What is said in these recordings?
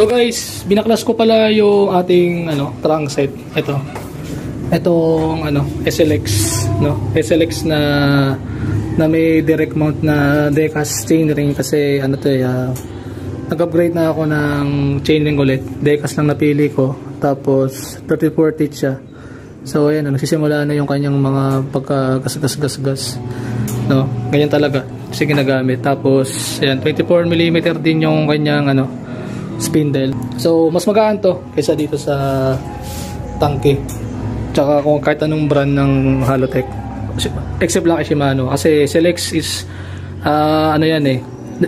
So guys, binaklas ko pala yung ating trunk set. Itong SLX, no? SLX na may direct mount na Decas chainring kasi nag-upgrade na ako ng chainring ulit. Decas lang napili ko. Tapos 34 teeth siya. So ayan, nagsisimula na yung kanyang mga pagkagas-gas-gas. No? Ganyan talaga. Kasi ginagamit. Tapos ayan, 24mm din yung kanyang spindle. So mas magaan to kaysa dito sa tangke. Tsaka kung kahit anong brand ng Halotech. Except lang kay Shimano. Kasi SLX is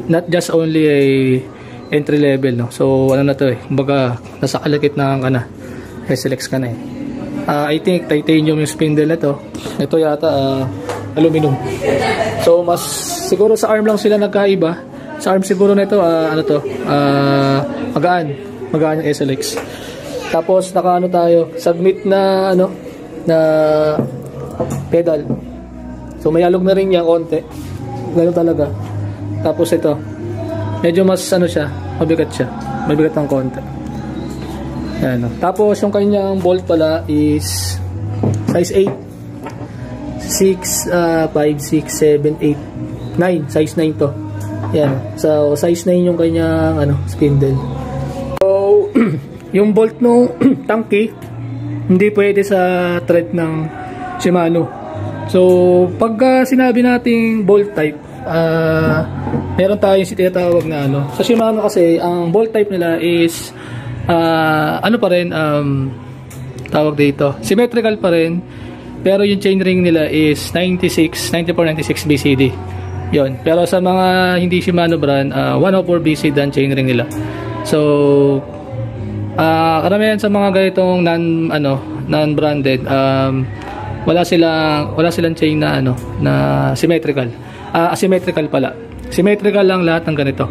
not just only a entry level, no. So na to kumbaga nasa kalakit na ka na. SLX ka na I think titanium yung spindle na to. Ito yata aluminum. So mas siguro sa arm lang sila nagkaiba. Sa arm siguro nito magaan yung SLX. Tapos naka tayo, submit na na pedal. So may alog na rin niya konti. Gano'n talaga. Tapos ito, medyo mas siya, mabigat siya. Mabigat ng konti. Ayan. Tapos yung kanyang bolt pala is size 8. 6, 5, 6, 7, 8, 9. Size 9 to. Ayan. So size 9 yung kanyang spindle. So yung bolt ng tangke hindi pwede sa thread ng Shimano. So pagka sinabi nating bolt type, meron tayong tinatawag na sa Shimano kasi ang bolt type nila is pa rin tawag dito, symmetrical pa rin, pero yung chainring nila is 9496 BCD. Yon. Pero sa mga hindi Shimano brand, 104 BCD ang chainring nila. So karamihan sa mga ganitong non-branded, wala silang chain na na symmetrical. Asymmetrical pala. Symmetrical lang lahat ng ganito.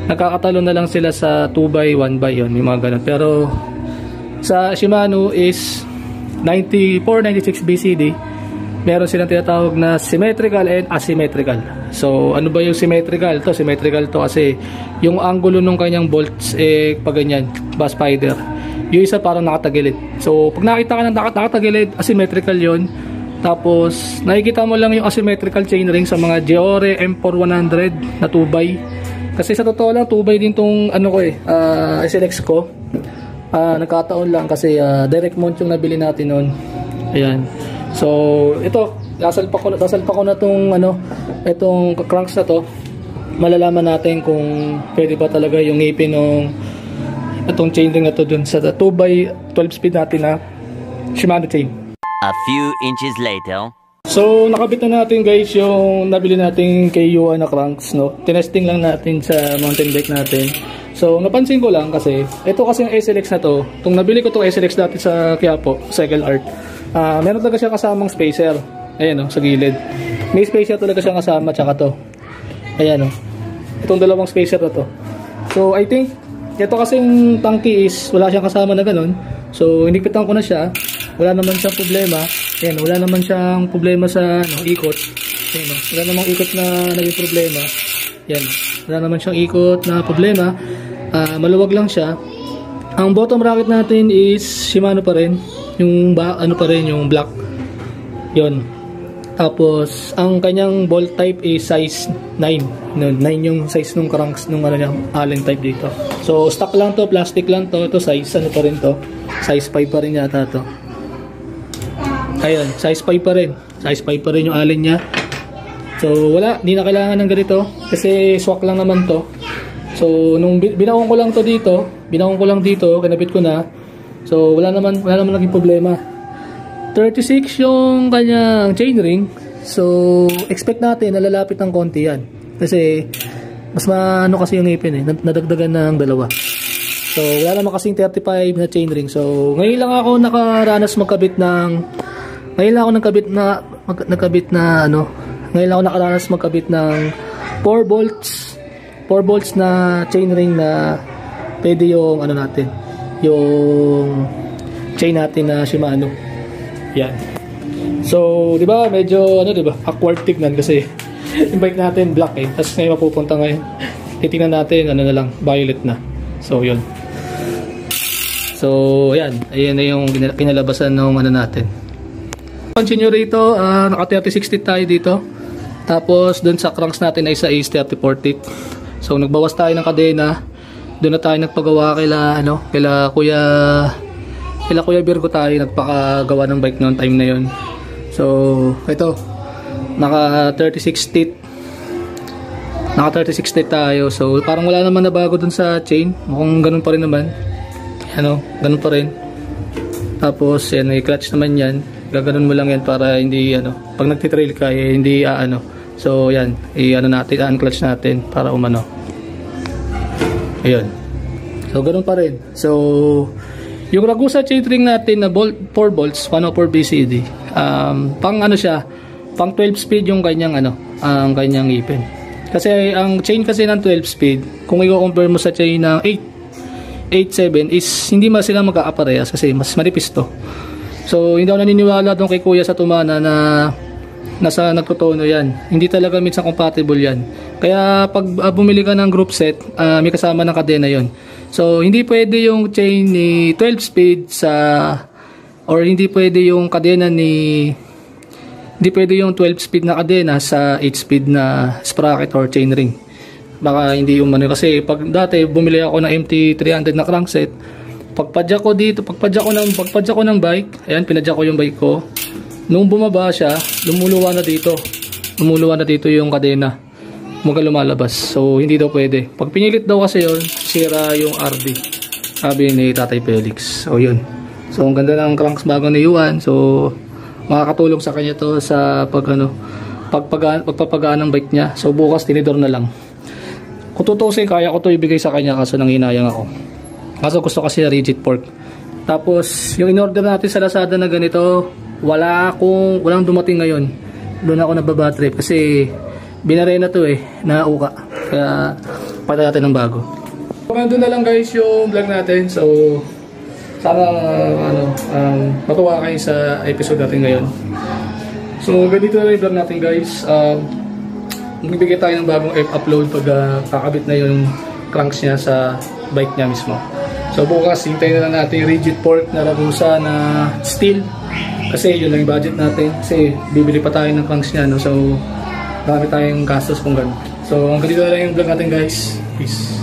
Nakakatalo na lang sila sa 2x, 1x yun, yung mga ganun. Pero sa Shimano is 9496 BCD. Meron silang tinatawag na symmetrical and asymmetrical. So ano ba yung symmetrical? Symmetrical to kasi yung angulo ng kanyang bolts pag ganyan, ba spider. Yung isa parang nakatagilid. So pag nakita ka ng nakatagilid, asymmetrical yon. Tapos nakikita mo lang yung asymmetrical chainring sa mga Geore M4100 na 2x. Kasi sa totoo lang 2x din tong SLX ko. Nagkataon lang kasi direct mount yung nabili natin noon. Ayan. So ito, sasalpak ko na tong itong cranks na to. Malalaman natin kung pwede ba talaga yung ngipin ng itong chainring na to dun sa 2x12 speed natin na Shimano chain. A few inches later. So nakabit na natin guys yung nabili nating KUA na cranks, no. Tinesting lang natin sa mountain bike natin. So napansin ko lang kasi ito kasi yung SLX na to, itong nabili ko itong SLX dati sa Quiapo, Cycle Art. Meron talaga siya kasamang spacer. Ayan sa gilid. May spacer talaga siya kasama, tsaka to. Ayan itong dalawang spacer na to. So I think ito kasing tangke is wala siyang kasama na ganun. So hinipitan ko na siya. Wala naman siyang problema. Ayan, wala naman siyang problema sa ikot. Ayan, wala namang ikot na naging problema. Ayan, wala naman siyang ikot na problema. Maluwag lang siya. Ang bottom bracket natin is Shimano pa rin. Yung pa rin, yung black. Yon. Tapos ang kanyang bolt type is size 9. 9 yung size ng cranks nung Allen type dito. So stock lang to, plastic lang to. Ito size pa rin to. Size 5 pa rin yata to. Ayun, size 5 pa rin. Size 5 pa rin yung Allen niya. So wala, hindi na kailangan ng ganito kasi swak lang naman to. So nung binaon ko lang to dito, kinabit ko na. So wala naman naging problema. 36 yung kanyang chainring. So expect natin na lalapit ng konti yan. Kasi mas kasi yung ngipin nadagdagan ng dalawa. So wala naman kasing 35 na chainring. So ngayon lang ako nakaranas magkabit ng Ngayon lang ako nakaranas magkabit ng 4 bolts na chainring na pwede yung yung chain natin na Shimano. Yan. So, 'di ba? Medyo awkward tignan kasi yung bike natin black Tapos ngayon mapupunta ngayon. Titingnan natin na lang, violet na. So, 'yun. So ayan na yung kinalabasan ng ano natin. Pansin nyo rito, naka 3060 tayo dito. Tapos dun sa cranks natin ay sa Ace 3040. So nagbawas tayo ng kadena. Doon na tayo nagpagawa kila Kuya Virgo tayo nagpakagawa ng bike noon time na yon. So ito, naka 36 teeth tayo. So parang wala naman na bago dun sa chain. Mukhang ganun pa rin naman. Ganun pa rin. Tapos yan, may clutch naman yan. Gaganon mo lang yan para hindi pag nagtitrail ka hindi So yan, natin, unclutch natin para umano. Ayun. So ganun pa rin. So yung Ragusa chain ring natin na 4 bolts 104 BCD. Pang pang 12 speed yung kanyang ang kanyang ipin. Kasi ang chain kasi ng 12 speed, kung i-compare mo sa chain ng 8.7 is hindi sila magkakaparehas kasi mas manipis to. So hindi ako naniniwala doon kay Kuya sa Tumana na nasa nagtotono yan. Hindi talaga minsan compatible yan. Kaya pag bumili ka ng group set, may kasama ng kadena yon. So hindi pwede yung chain ni 12 speed or hindi pwede yung kadena hindi pwede yung 12 speed na kadena sa 8 speed na sprocket or chain ring. Baka hindi yung kasi pag dati bumili ako ng MT300 na crankset, pagpadya ko ng bike, ayan, pinadya ko yung bike ko. Nung bumaba siya, lumuluwa na dito yung kadena. Mukhang lumalabas. So hindi daw pwede. Pag pinilit daw kasi yon, sira yung RD. Sabi ni Tatay Felix. So yun. So ang ganda ng cranks bago ni Yuan. So makakatulong sa kanya to sa pagpapagaan ng bike niya. So bukas tinidor na lang. Kung tutusin, kaya ko to ibigay sa kanya kaso nanghinayang ako. Kaso gusto kasi rigid fork. Tapos yung in-order natin sa Lazada na ganito, walang dumating ngayon. Doon ako nagbabatrip kasi binare na to na uka. Kaya pata natin ng bago. Hanggang doon na lang guys yung vlog natin. So sana matuwa kayo sa episode natin ngayon. So ganito na yung vlog natin guys. Magbibigay tayo ng bagong upload pag kakabit na yung cranks niya sa bike niya mismo. So bukas hintayin na lang natin yung rigid fork na Ragusa na steel. Kasi yun lang yung budget natin. Kasi bibili pa tayo ng cranks niya. So dami tayong gastos kung gano'n. So hanggang dito na lang yung vlog natin guys. Peace.